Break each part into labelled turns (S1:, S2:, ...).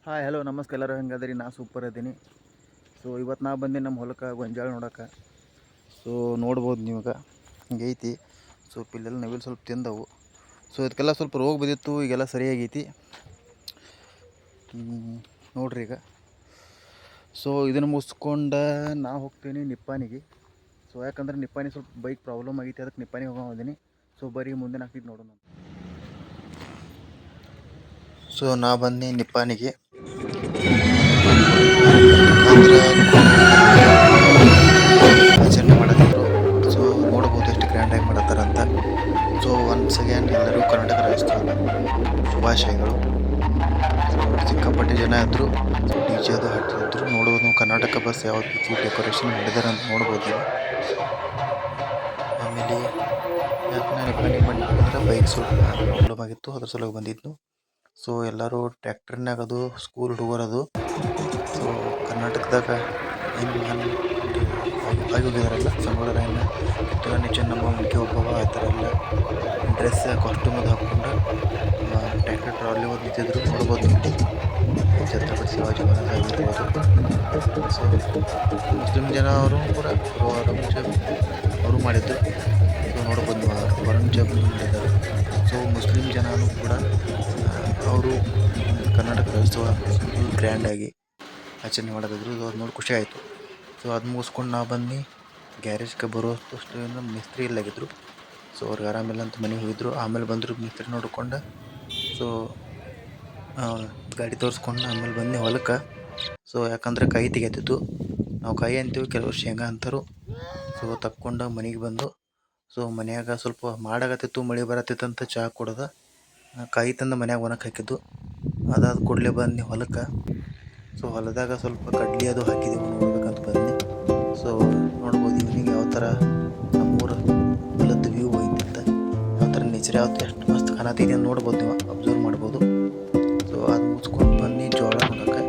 S1: Hi hello ನಮಸ್ಕಾರ ಎಲ್ಲರೂ ಹೆಂಗದ್ರಿ. ನಾ ಸೂಪರ್ ಅದೀನಿ. ಸೊ ಇವತ್ತು ನಾ ಬಂದೆ ನಮ್ಮ ಹೊಲಕ್ಕೆ ಗೊಂಜಾಳ ನೋಡೋಕೆ. ಸೊ ನೋಡ್ಬೋದು ನೀವಾಗ ಹಿಂಗೈತಿ. ಸ್ವಲ್ಪ ಇಲ್ಲೆಲ್ಲ ನವಿಲು ಸ್ವಲ್ಪ ತಿಂದವು. ಸೊ ಇದಕ್ಕೆಲ್ಲ ಸ್ವಲ್ಪ ರೋಗ ಬಿದ್ದಿತ್ತು, ಈಗೆಲ್ಲ ಸರಿಯಾಗೈತಿ ನೋಡ್ರಿ ಈಗ. ಸೊ ಇದನ್ನು ಮುಗಿಸ್ಕೊಂಡು ನಾ ಹೋಗ್ತೀನಿ ನಿಪ್ಪಾಣಿಗೆ. ಸೊ ಯಾಕಂದ್ರೆ ನಿಪ್ಪಾಣಿ ಸ್ವಲ್ಪ ಬೈಕ್ ಪ್ರಾಬ್ಲಮ್ ಆಗೈತಿ, ಅದಕ್ಕೆ ನಿಪ್ಪಾಣಿಗೆ ಹೋಗೋದಿನಿ. ಸೊ ಬರೀ ಮುಂದೆ ಹಾಕ್ತಿದ್ದು ನೋಡೋಣ. ಸೊ ನಾ ಬಂದು ನಿಪ್ಪಾಣಿಗೆ. ಆಚರಣೆ ಮಾಡತ್ತಿದ್ರು. ಸೊ ನೋಡ್ಬೋದು ಎಷ್ಟು ಗ್ರ್ಯಾಂಡಾಗಿ ಮಾಡತ್ತಾರಂತ. ಸೊ ಒನ್ಸ್ ಅಗೇನ್ ಎಲ್ಲರೂ ಕರ್ನಾಟಕ ರಾಜ್ಯೋತ್ಸವದ ಶುಭಾಶಯಗಳು. ಸೊ ಸಿಕ್ಕಾಪಟ್ಟೆ ಜನ ಇದ್ದರು. ಸೊ ಡಿ ಜೆ ಅದು ಹಾಕ್ತಿದ್ರು. ನೋಡ್ಬೋದು ನಾವು ಕರ್ನಾಟಕ ಬಸ್ ಯಾವ ರೀತಿ ಡೆಕೋರೇಷನ್ ಮಾಡಿದ್ದಾರೆ ಅಂತ ನೋಡ್ಬೋದು ನೀವು. ಆಮೇಲೆ ಯಾಕೆ ನಾನು ನಿಪ್ಪಾಣಿಗೆ ಬಂದಿದ್ದೆ ಬೈಕ್ ಸ್ವಲ್ಪ ಪ್ರಾಬ್ಲಮ್ ಆಗಿತ್ತು, ಅದ್ರ ಸಲುವಾಗಿ ಬಂದಿದ್ದು. ಸೊ ಎಲ್ಲರೂ ಟ್ರ್ಯಾಕ್ಟರ್ನಾಗ ಅದು ಸ್ಕೂಲ್ ಹುಡುಗರದು. ಸೊ ಕರ್ನಾಟಕದಾಗ ಏನು ಆಗಿ ಹೋಗಿದಾರಲ್ಲ ಸಂಗೊಳ್ಳಿ ಕಿತ್ತೂರಾಣಿ ಚೆನ್ನಮ್ಮ, ಉಲ್ಕೆ ಒಬ್ಬವ, ಆ ಥರ ಎಲ್ಲ ಡ್ರೆಸ್ ಕಾಸ್ಟ್ಯೂಮ್ ಅದು ಹಾಕ್ಕೊಂಡು ಟ್ರ್ಯಾಕ್ಟರ್ ಟ್ರಾಲಿ ಓದಿ ನಿಂತಿದ್ರು. ನೋಡ್ಬೋದು ನೀವು ಛತ್ರಪತಿ ಶಿವಾಜಿ ಮಹಾರಾಜ ಆಗಿರ್ಬೋದು. ಸೊ ಮುಸ್ಲಿಂ ಜನ ಅವರು ಕೂಡ ಔರಂಗಜೇಬ್ ಅವರು ಮಾಡಿದ್ರು. ಸೊ ನೋಡ್ಬೋದು ನೀವು ಔರಂಗಜೇಬ್ ಮಾಡಿದ್ದಾರೆ. ಸೊ ಮುಸ್ಲಿಂ ಜನನೂ ಕೂಡ ಅವರು ಕರ್ನಾಟಕ ರಾಜ್ಯೋತ್ಸವ ಫುಲ್ ಗ್ರ್ಯಾಂಡಾಗಿ ಆಚರಣೆ ಮಾಡೋದಿದ್ರು. ಅದು ನೋಡಿ ಖುಷಿ ಆಯಿತು. ಸೊ ಅದು ಮುಗಿಸ್ಕೊಂಡು ನಾವು ಬಂದು ಗ್ಯಾರೇಜ್ಗೆ ಬರೋಷ್ಟು ಮಿಸ್ತ್ರಿ ಇಲ್ಲಾಗಿದ್ರು. ಸೊ ಅವ್ರಿಗೆ ಆರಾಮಿಲ್ಲ ಅಂತ ಮನೆಗೆ ಹೋಗಿದ್ರು. ಆಮೇಲೆ ಬಂದರು ಮಿಸ್ತ್ರಿ ನೋಡ್ಕೊಂಡು. ಸೊ ಗಾಡಿ ತೋರಿಸ್ಕೊಂಡು ಆಮೇಲೆ ಬಂದು ಹೊಲಕ್ಕೆ. ಸೊ ಯಾಕಂದರೆ ಕೈ ತೆಗೆತಿತ್ತು. ನಾವು ಕೈ ಅಂತೀವಿ, ಕೆಲವರು ಶೇಂಗಾ ಅಂತಾರು. ಸೊ ತಕ್ಕೊಂಡು ಮನೆಗೆ ಬಂದು. ಸೊ ಮನ್ಯಾಗ ಸ್ವಲ್ಪ ಮಾಡಾಕತ್ತಿತ್ತು, ಮಳೆ ಬರತ್ತಿತ್ತು ಅಂತ ಚಹಾ ಕುಡ್ದು ಕಾಯಿ ತಂದು ಮನ್ಯಾಗ ಒಣಕ್ಕೆ ಹಾಕಿದ್ದು. ಅದಾದ ಕೂಡಲೇ ಬಂದು ಹೊಲಕ್ಕೆ. ಸೊ ಹೊಲದಾಗ ಸ್ವಲ್ಪ ಕಡ್ಲಿ ಅದು ಹಾಕಿದೆವು, ನೋಡ್ಬೇಕಂತ ಬಂದು. ಸೊ ನೋಡ್ಬೋದು ಈವ್ನಿಂಗ್ ಯಾವ ಥರ ನಮ್ಮೂರು ಹೊಲದ ವ್ಯೂ ಐತಿಂತ, ಯಾವ ಥರ ನೇಚರ್ ಎಷ್ಟು ಮಸ್ತ್ ಕಾಣತೈತಿ ಅಂತ ನೋಡ್ಬೋದು, ನೀವು ಅಬ್ಸರ್ವ್ ಮಾಡ್ಬೋದು. ಸೊ ಅದು ಮುಚ್ಕೊಂಡು ಬನ್ನಿ ಜೋಳ ನೋಡೋಕೆ.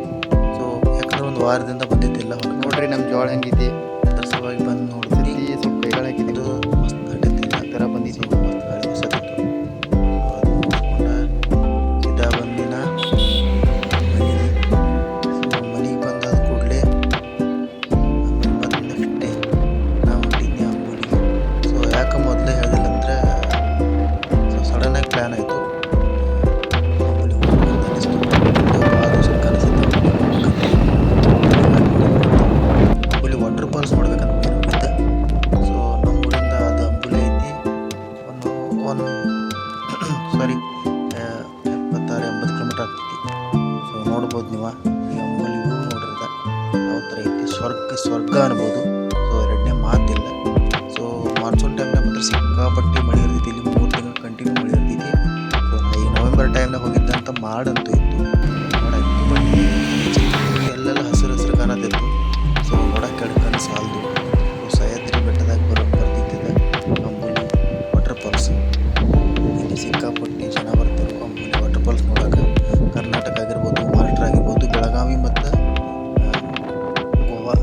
S1: ಸೊ ಯಾಕಂದ್ರೆ ಒಂದು ವಾರದಿಂದ ಬಂದಿದ್ದಿಲ್ಲ ಹೊಲಕ್ಕೆ. ನೋಡ್ರಿ ನಮ್ಮ ಜೋಳ ಹೆಂಗೈತಿ, ಅದ್ರ ಸಲುವಾಗಿ ಬಂದು ನೋಡ್ತೀವಿ. ಸ್ವಲ್ಪ ಕೈಗಳು ಹಾಕಿದ್ದು ಮಸ್ತ್ ಕಟ್ಟೈತಿ, ಆ ಥರ ಬಂದಿದ್ದೀವಿ, ಮಸ್ತ್ ಗಾಳಿ ಬೀಸತ್ತಿತ್ತು. ಅದು ಮುಚ್ಕೊಂಡು ಸೀದಾ ಬಂದಿನ ಮನೆಗೆ ಬಂದಾದ ಕೂಡಲೇ ನೆಕ್ಸ್ಟ್ ಡೇ ನಾವು ಹೊಂಟಿದ್ವಿ ಅಂಬೂಲಿಗೆ. ಸೊ ಯಾಕೆ ಮೊದಲೇ ಹೇಳಿಲ್ಲ ಅಂದರೆ ಸೊ ಸಡನ್ನಾಗಿ ಪ್ಲ್ಯಾನ್ ಆಯಿತು. ಅಂಬೂಲಿಗೆ ಹೋಗ್ಬೇಕಂತ ಅನ್ನಿಸ್ತು. ಭಾಳ ದಿವಸ ಕನಸಿತ್ತು ಅಂಬೂಲಿ ವಾಟರ್ ಫಾಲ್ಸ್ ನೋಡ್ಬೇಕಂತ ಹೋಗಿದ್ದೆ. ಸೊ ನಮ್ಮೂರಿಂದ ಅದು ಅಂಬೂಲಿ ಐತಿ ಒಂದು ಸಾರಿ 76-80 ಕಿಲೋಮೀಟ್ರ್ ಆಗ್ತೈತಿ. ಸೊ ನೋಡ್ಬೋದು ನೀವು ಈ ಅಂಬೂಲಿ ನೋಡಿರದ ಯಾವ ಥರ ಐತಿ, ಸ್ವರ್ಗ ಅನ್ಬೋದು. ಸೊ ಎರಡನೇ ಮಾತಿಲ್ಲ. ಸೊ ಮಾನ್ಸೂನ್ ಟೈಮ್ನಾಗ ಮಾತ್ರ ಸಿಕ್ಕಾಪಟ್ಟೆ ಮಳೆ ಇರ್ತೈತಿ. ಇಲ್ಲಿ 3 ತಿಂಗಳು ಕಂಟಿನ್ಯೂ ಮಳೆ ಇರ್ತೈತಿ. ಸೊ ಈ ನವೆಂಬರ್ ಟೈಮ್ನಾಗ ಹೋಗಿದ್ದಂಥ ಮಾಡಂತೂ ಇತ್ತು, ಎಲ್ಲೆಲ್ಲ ಹಸಿರು ಹಸಿರು ಕಾಣತಿತ್ತು. ಸೊ ನೋಡೋಕೆ ಎಡ್ಕಂಡು ಸಾಲದು. ಸೊ ಸಹ್ಯಾದ್ರಿ ಬೆಟ್ಟದಾಗ ಬರ್ತಿದ್ದ ಅಂಬೂಲಿ ವಾಟರ್ ಫಾಲ್ಸ್. ಇಲ್ಲಿ ಸಿಕ್ಕಾಪಟ್ಟೆ ಜನ ಬರ್ತಾರೆ ಅಂಬೂಲಿ ವಾಟರ್ ಫಾಲ್ಸ್ ನೋಡೋಕೆ. ಕರ್ನಾಟಕ ಆಗಿರ್ಬೋದು, ಮಹಾರಾಷ್ಟ್ರ ಆಗಿರ್ಬೋದು, ಬೆಳಗಾವಿ ಮತ್ತು ಗೋವಾ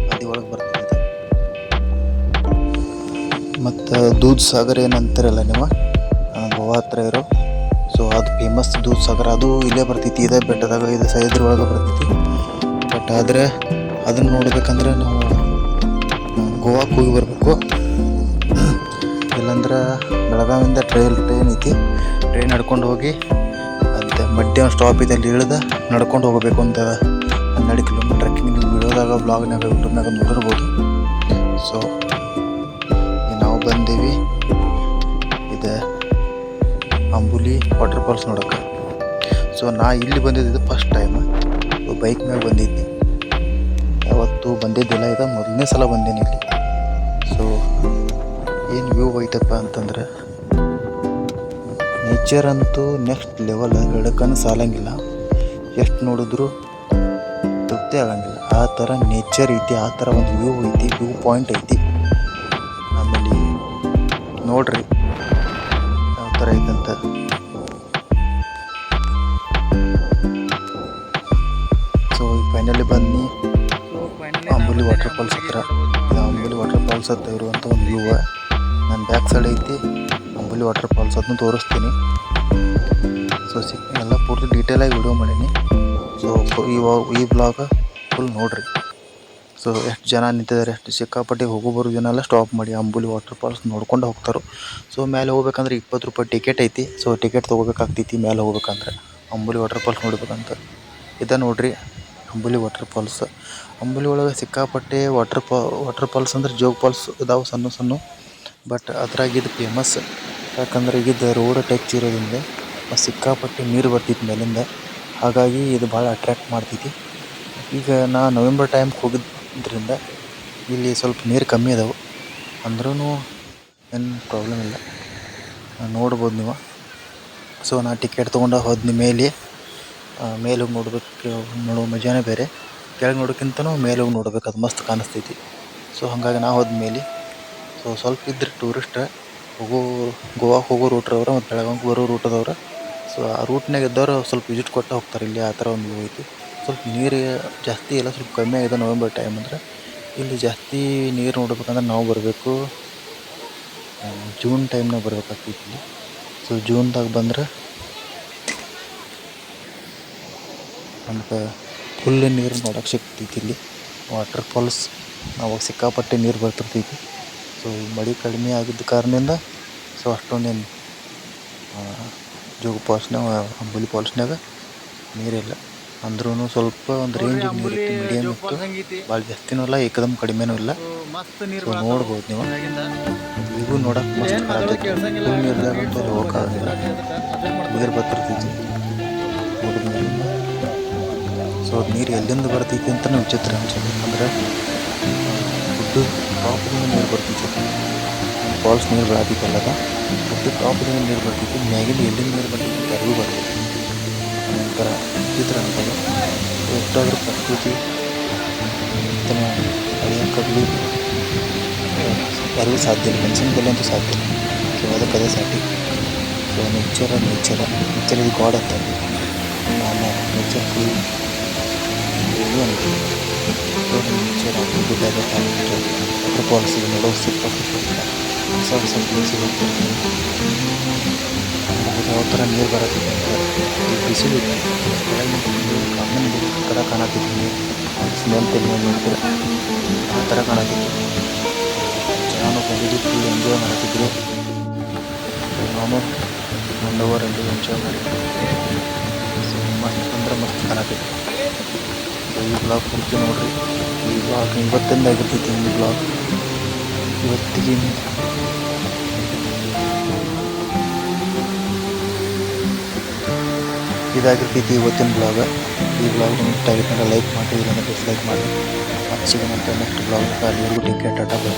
S1: ನದಿ ಒಳಗೆ ಬರ್ತಿದೆ. ಮತ್ತು ದೂದ್ ಸಾಗರ್ ಏನಂತಾರಲ್ಲ ನೀವು, ಗೋವಾ ಹತ್ರ ಇರೋ. ಸೊ ಅದು ಫೇಮಸ್ ದೂದ್ ಸಾಗರ್, ಅದು ಇಲ್ಲೇ ಬರ್ತೈತಿ, ಇದೇ ಬೆಟ್ಟದಾಗ, ಇದು ಸಹ್ಯಾದ್ರಿ ಒಳಗೆ ಬರ್ತೈತಿ. ಬಟ್ ಆದರೆ ಅದನ್ನು ನೋಡ್ಬೇಕಂದ್ರೆ ನಾವು ಗೋವಾಕ್ಕೆ ಹೋಗಿ ಬರಬೇಕು. ಇಲ್ಲಾಂದ್ರೆ ಬೆಳಗಾವಿಯಿಂದ ಟ್ರೈನ್ ಐತಿ, ಟ್ರೈನ್ ನಡ್ಕೊಂಡು ಹೋಗಿ ಅಲ್ಲಿ ಮಧ್ಯ ಒಂದು ಸ್ಟಾಪ್ ಇದೆ, ಅಲ್ಲಿ ಇಳಿದು ನಡ್ಕೊಂಡು ಹೋಗಬೇಕು ಅಂತ 12 ಕಿಲೋಮೀಟ್ರ್ ಟ್ರೆಕ್ಕಿಂಗ್. ನೀವು ವಿಡಿಯೋದಾಗ ಬ್ಲಾಗ್ನಾಗ ಯೂಟ್ಯೂಬ್ನಾಗ ನೋಡಿರ್ಬೋದು. ಸೊ ನಾವು ಬಂದೀವಿ ಇದು ಅಂಬೂಲಿ ವಾಟರ್ ಫಾಲ್ಸ್ ನೋಡೋಕೆ. ಸೊ ನಾ ಇಲ್ಲಿ ಬಂದಿದ್ದು ಫಸ್ಟ್ ಟೈಮ್. ಬೈಕ್ ಮ್ಯಾಗ ಬಂದಿದ್ದೆ, ಯಾವತ್ತೂ ಬಂದಿದ್ದಿಲ್ಲ, ಇದು ಮೊದಲನೇ ಸಲ ಬಂದೀನಿ ಇಲ್ಲಿ. ಸೊ ಏನು ವ್ಯೂ ಐತಪ್ಪ ಅಂತಂದ್ರೆ ನೇಚರ್ ಅಂತೂ ನೆಕ್ಸ್ಟ್ ಲೆವೆಲ್, ಹೇಳಕ್ಕೂ ಸಾಲಂಗಿಲ್ಲ. ಎಷ್ಟು ನೋಡಿದ್ರು ತೃಪ್ತಿ ಆಗಂಗಿಲ್ಲ, ಆ ಥರ ನೇಚರ್ ಐತಿ, ಆ ಥರ ಒಂದು ವ್ಯೂ ಐತಿ, ವ್ಯೂ ಪಾಯಿಂಟ್ ಐತಿ. ಆಮೇಲೆ ನೋಡ್ರಿ ಯಾವ ಥರ ಐತಂತ. ಸೊ ಫೈನಲಿ ಬನ್ನಿ ಅಂಬೂಲಿ ವಾಟರ್ ಫಾಲ್ಸ್ ಹತ್ರ. ಅಂಬೂಲಿ ವಾಟರ್ ಫಾಲ್ಸ್ ಹತ್ರ ಇರುವಂಥ ಒಂದು ವ್ಯೂ ನನ್ನ ಬ್ಯಾಕ್ ಸೈಡ್ ಐತಿ ಅಂಬೂಲಿ ವಾಟರ್ ಫಾಲ್ಸ್, ಅದನ್ನು ತೋರಿಸ್ತೀನಿ. ಸೊ ಎಲ್ಲ ಪೂರ್ತಿ ಡೀಟೇಲಾಗಿ ವಿಡಿಯೋ ಮಾಡೀನಿ. ಸೊ ಈ ಬ್ಲಾಗ ಫುಲ್ ನೋಡಿರಿ. ಸೊ ಎಷ್ಟು ಜನ ನಿಂತಿದ್ದಾರೆ, ಎಷ್ಟು ಸಿಕ್ಕಾಪಟ್ಟೆ ಹೋಗೋಬರೋ ಜನ ಎಲ್ಲ ಸ್ಟಾಪ್ ಮಾಡಿ ಅಂಬುಲಿ ವಾಟರ್ ಫಾಲ್ಸ್ ನೋಡ್ಕೊಂಡು ಹೋಗ್ತಾರೆ. ಸೊ ಮೇಲೆ ಹೋಗ್ಬೇಕಂದ್ರೆ 20 ರೂಪಾಯಿ ಟಿಕೆಟ್ ಐತಿ. ಸೊ ಟಿಕೆಟ್ ತೊಗೋಬೇಕಾಗ್ತೈತಿ ಮೇಲೆ ಹೋಗ್ಬೇಕಂದ್ರೆ ಅಂಬುಲಿ ವಾಟರ್ ಫಾಲ್ಸ್ ನೋಡ್ಬೇಕಂತ. ನೋಡ್ರಿ ಅಂಬುಲಿ ವಾಟರ್ ಫಾಲ್ಸ್. ಅಂಬುಲಿ ಒಳಗೆ ಸಿಕ್ಕಾಪಟ್ಟೆ ವಾಟರ್ ಫಾಲ್ಸ್ ಅಂದ್ರೆ ಜೋಗ್ ಫಾಲ್ಸ್ ಇದಾವೆ ಸಣ್ಣ ಸಣ್ಣ. ಬಟ್ ಅದ್ರಾಗಿದ್ದು ಫೇಮಸ್. ಯಾಕಂದ್ರೆ ಈಗಿದ್ದು ರೋಡ್ ಟಚ್ ಇರೋದ್ರಿಂದ ಸಿಕ್ಕಾಪಟ್ಟೆ ನೀರು ಬರ್ತೈತಿ ಮೇಲಿಂದ. ಹಾಗಾಗಿ ಇದು ಭಾಳ ಅಟ್ರ್ಯಾಕ್ಟ್ ಮಾಡ್ತೈತಿ. ಈಗ ನಾ ನವೆಂಬರ್ ಟೈಮ್ಗೆ ಹೋಗಿದ್ದರಿಂದ ಇಲ್ಲಿ ಸ್ವಲ್ಪ ನೀರು ಕಮ್ಮಿ ಅದಾವೆ. ಅಂದ್ರೂ ಏನು ಪ್ರಾಬ್ಲಮ್ ಇಲ್ಲ, ನೋಡ್ಬೋದು ನೀವು. ಸೊ ನಾ ಟಿಕೆಟ್ ತೊಗೊಂಡು ಹೋದ್ನಿ ಮೇಲೆ ಹೋಗಿ ನೋಡೋ ಮಜಾನೇ ಬೇರೆ. ಕೆಳಗೆ ನೋಡೋಕ್ಕಿಂತನೂ ಮೇಲೆ ಹೋಗಿ ನೋಡ್ಬೇಕು, ಅದು ಮಸ್ತ್ ಕಾಣಿಸ್ತೈತಿ. ಸೊ ಹಾಗಾಗಿ ನಾ ಹೋದ್ಮೇಲೆ ಸೊ ಸ್ವಲ್ಪ ಇದ್ರೆ ಟೂರಿಸ್ಟ್ ಗೋವಾಕ್ಕೆ ಹೋಗೋ ರೂಟ್ರವ್ರು ಮತ್ತು ಬೆಳಗಾವಿಗೆ ಬರೋ ರೂಟದವ್ರು. ಸೊ ಆ ರೂಟ್ನಾಗ ಇದ್ದವ್ರು ಸ್ವಲ್ಪ ವಿಸಿಟ್ ಕೊಟ್ಟು ಹೋಗ್ತಾರೆ. ಇಲ್ಲಿ ಆ ಥರ ಒಂದು ಐತಿ. ಸ್ವಲ್ಪ ನೀರು ಜಾಸ್ತಿ ಇಲ್ಲ, ಸ್ವಲ್ಪ ಕಮ್ಮಿ ಆಗಿದೆ ನವೆಂಬರ್ ಟೈಮ್ ಅಂದ್ರೆ. ಇಲ್ಲಿ ಜಾಸ್ತಿ ನೀರು ನೋಡ್ಬೇಕಂದ್ರೆ ನಾವು ಬರಬೇಕು ಜೂನ್ ಟೈಮ್ನಾಗ ಬರ್ಬೇಕಾಗ್ತೈತಿ ಇಲ್ಲಿ. ಸೊ ಜೂನ್ದಾಗ ಬಂದ್ರೆ ನಮ್ಗೆ ಫುಲ್ ನೀರು ನೋಡೋಕೆ ಸಿಗ್ತೈತಿ ಇಲ್ಲಿ. ವಾಟರ್ ಫಾಲ್ಸ್ ಅವಾಗ ಸಿಕ್ಕಾಪಟ್ಟೆ ನೀರು ಬರ್ತಿರ್ತೈತಿ. ಸೊ ಮಳೆ ಕಡಿಮೆ ಆಗಿದ್ದ ಕಾರಣದಿಂದ ಸೊ ಅಷ್ಟೊಂದೇನು ಜೋಗ ಫಾಲ್ಸ್ನಾಗ ಅಂಬುಲಿ ಫಾಲ್ಸ್ನಾಗ ನೀರಿಲ್ಲ. ಅಂದ್ರೂ ಸ್ವಲ್ಪ ಒಂದು ರೇಂಜಿಗೆ ನೀರು ಇತ್ತು, ಮೀಡಿಯಮ್ ಇತ್ತು. ಭಾಳ ಜಾಸ್ತಿನೂ ಇಲ್ಲ, ಏಕದಮ್ ಕಡಿಮೆನೂ ಇಲ್ಲ. ಸೊ ನೋಡ್ಬೋದು ನೀವು. ಈಗೂ ನೋಡೋಕೆ ಮಸ್ತ್ ಕಾಣತೈತಿ. ಫುಲ್ ನೀರ್ದಾಗಂತ ಹೋಗೋಕ್ಕಾಗಲ್ಲ, ನೀರು ಬರ್ತಿರ್ತೈತಿ ನೋಡಿದ್ಮೇಲೆ. ಸೊ ಅದು ನೀರು ಎಲ್ಲಿಂದ ಬರ್ತೈತಿ ಅಂತಲೂ ವಿಚಿತ್ರ ಅನ್ಸುತ್ತೆ. ಅಂದರೆ ಗುಡ್ಡು ಟಾಪಿಂದ ನೀರು ಬರ್ತೈತಿ. ಫಾಲ್ಸ್ ನೀರು ಬೆಳತೈತಲ್ಲದ ಗುಡ್ಡು ಟಾಪಿಂದ ನೀರು ಬರ್ತೈತಿ. ಮ್ಯಾಗಿಂದ ಎಲ್ಲಿಂದ ನೀರು ಬರ್ತೈತಿ ಯಾರಿಗೂ ಬರ್ತೈತಿ. ಒಂಥರ ವಿಚಿತ್ರ ಅನ್ಬೋದು. ಎಷ್ಟಾದರೂ ಪ್ರಕೃತಿ ಅಳಿಯೋಕ್ಕಾಗಲಿ ಯಾರಿಗೂ ಸಾಧ್ಯ ಇಲ್ಲ, ಮನುಷ್ಯನ ಬೆಲೆ ಅಂತೂ ಸಾಧ್ಯ ಇಲ್ಲ. ಸೊ ಅದಕ್ಕದೇ ಸಾಟಿ. ಸೊ ನೇಚರ್ ಇದು ಗಾಡ್ ಅಂತಾರೆ. ನಾನು ನೇಚರ್ ಫುಲ್ ಇದು ಅಂತೀವಿ. ಸೊ ನೇಚರ್ ಆಗಲಿ ಗುಡ್ಡಾಗ ವಾಟರ್ ಫಾಲ್ಸಿಗೆ ನೋಡೋ ಸಿಕ್ಕಾಪಟ್ಟೆ ಹೊಸ ಹೊಸ ಪ್ಲೇಸಿಗೆ ಹೋಗ್ತಿರ್ತೀನಿ. ಯಾವ ಥರ ನೀರು ಬರತ್ತಿದೆ ಅಂತ ಬಿಸಿಲು ಕಾಮನ್ ಥರ ಕಾಣತ್ತಿತ್ತು. ನೀರು ಸ್ಮೆಲ್ ನೋಡ್ತೀರ ಆ ಥರ ಕಾಣತ್ತಿತ್ತು. ಚೆನ್ನಾಗಿ ಬಂದಿದ್ದು ಫುಲ್ ಎಂಜಾಯ್ ಮಾಡ್ತಿದ್ರು. ನಾನು ಮಂಡವರ್ ಎಂಜಾಯ್ ಮಾಡಿದ್ದೆ. ಸೊ ಮಸ್ತ್ ಅಂದ್ರೆ ಮಸ್ತ್ ಕಾಣತ್ತಿತ್ತು. ಸೊ ಈ ಬ್ಲಾಗ್ ಪೂರ್ತಿ ನೋಡಿರಿ. ಈ ಬ್ಲಾಗ್ ಇವತ್ತಿಂದ ಆಗಿರ್ತೈತಿ. ಈ ಬ್ಲಾಗ್ ಇವತ್ತಿಗೆ ಇದಾಗಿರ್ತೈತಿ ಇವತ್ತಿನ ಬ್ಲಾಗ. ಈ ಬ್ಲಾಗ್ ನಿಮ್ಗೆ ಇಷ್ಟ ಆಗಿತ್ತು ಲೈಕ್ ಮಾಡಿ, ಇದನ್ನು ಡಿಸ್ಲೈಕ್ ಮಾಡಿ. ಮತ್ತೆ ಸಿಗೋಣ ನೆಕ್ಸ್ಟ್ ಬ್ಲಾಗ್. ಅಲ್ಲಿವರೆಗೂ ಟೇಕ್ ಕೇರ್, ಟಾಟಾ ಬೈ.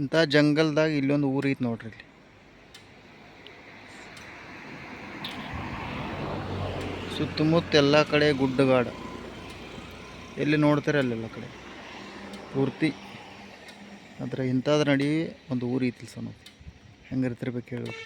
S1: ಇಂಥ ಜಂಗಲ್ದಾಗ ಇಲ್ಲೊಂದು ಊರು ಐತೆ ನೋಡ್ರಿ. ಇಲ್ಲಿ ಸುತ್ತಮುತ್ತ ಎಲ್ಲ ಕಡೆ ಗುಡ್ಡಗಾಡು, ಎಲ್ಲಿ ನೋಡ್ತಾರೆ ಅಲ್ಲೆಲ್ಲ ಕಡೆ ಪೂರ್ತಿ. ಆದರೆ ಇಂಥದ್ರ ನಡುವೆ ಒಂದು ಊರು ಐತಿ ಸಣ್ಣ, ಹೆಂಗಿರ್ತಿರ್ಬೇಕು ಹೇಳಿ.